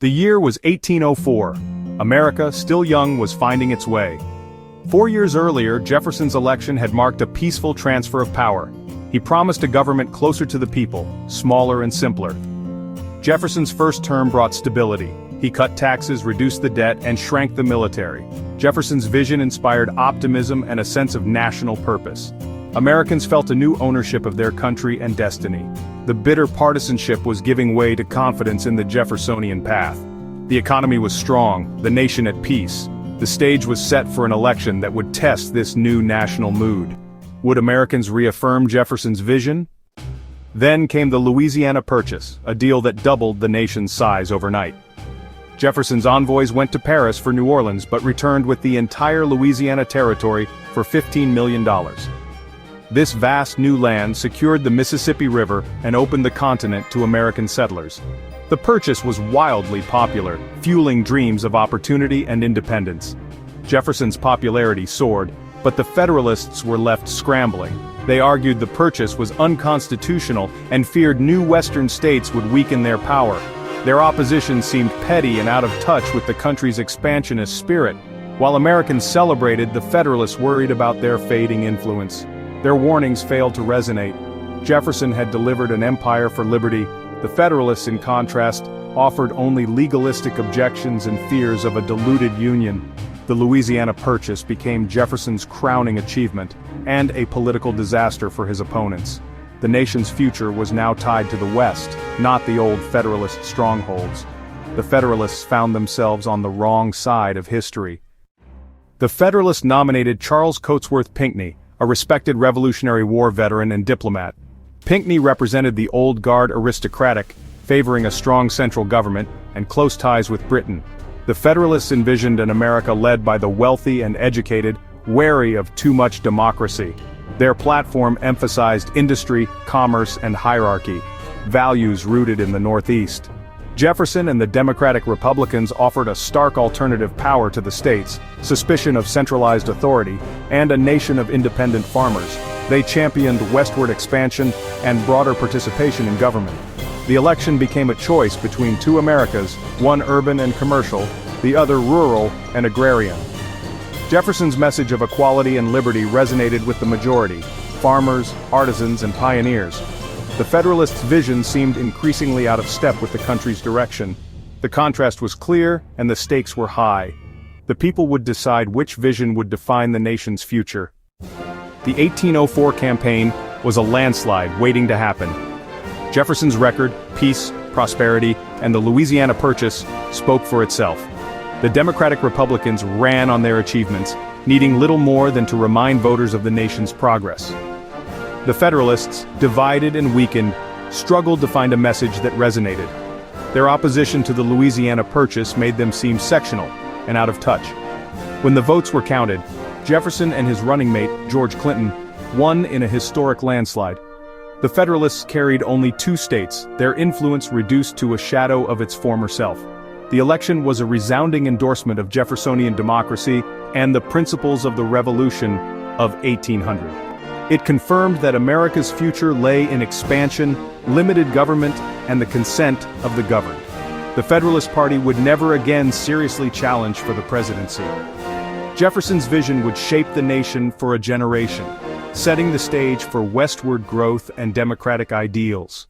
The year was 1804. America, still young, was finding its way. 4 years earlier, Jefferson's election had marked a peaceful transfer of power. He promised a government closer to the people, smaller and simpler. Jefferson's first term brought stability. He cut taxes, reduced the debt, and shrank the military. Jefferson's vision inspired optimism and a sense of national purpose. Americans felt a new ownership of their country and destiny. The bitter partisanship was giving way to confidence in the Jeffersonian path. The economy was strong, the nation at peace. The stage was set for an election that would test this new national mood. Would Americans reaffirm Jefferson's vision? Then came the Louisiana Purchase, a deal that doubled the nation's size overnight. Jefferson's envoys went to Paris for New Orleans but returned with the entire Louisiana Territory for $15 million. This vast new land secured the Mississippi River and opened the continent to American settlers. The purchase was wildly popular, fueling dreams of opportunity and independence. Jefferson's popularity soared, but the Federalists were left scrambling. They argued the purchase was unconstitutional and feared new Western states would weaken their power. Their opposition seemed petty and out of touch with the country's expansionist spirit. While Americans celebrated, the Federalists worried about their fading influence. Their warnings failed to resonate. Jefferson had delivered an empire for liberty. The Federalists, in contrast, offered only legalistic objections and fears of a diluted union. The Louisiana Purchase became Jefferson's crowning achievement, and a political disaster for his opponents. The nation's future was now tied to the West, not the old Federalist strongholds. The Federalists found themselves on the wrong side of history. The Federalists nominated Charles Cotesworth Pinckney, a respected Revolutionary War veteran and diplomat. Pinckney represented the old guard aristocratic, favoring a strong central government and close ties with Britain. The Federalists envisioned an America led by the wealthy and educated, wary of too much democracy. Their platform emphasized industry, commerce, and hierarchy, values rooted in the Northeast. Jefferson and the Democratic Republicans offered a stark alternative: power to the states, suspicion of centralized authority, and a nation of independent farmers. They championed westward expansion and broader participation in government. The election became a choice between two Americas, one urban and commercial, the other rural and agrarian. Jefferson's message of equality and liberty resonated with the majority: farmers, artisans, and pioneers. The Federalists' vision seemed increasingly out of step with the country's direction. The contrast was clear, and the stakes were high. The people would decide which vision would define the nation's future. The 1804 campaign was a landslide waiting to happen. Jefferson's record, peace, prosperity, and the Louisiana Purchase spoke for itself. The Democratic Republicans ran on their achievements, needing little more than to remind voters of the nation's progress. The Federalists, divided and weakened, struggled to find a message that resonated. Their opposition to the Louisiana Purchase made them seem sectional and out of touch. When the votes were counted, Jefferson and his running mate, George Clinton, won in a historic landslide. The Federalists carried only 2 states, their influence reduced to a shadow of its former self. The election was a resounding endorsement of Jeffersonian democracy and the principles of the Revolution of 1800. It confirmed that America's future lay in expansion, limited government, and the consent of the governed. The Federalist Party would never again seriously challenge for the presidency. Jefferson's vision would shape the nation for a generation, setting the stage for westward growth and democratic ideals.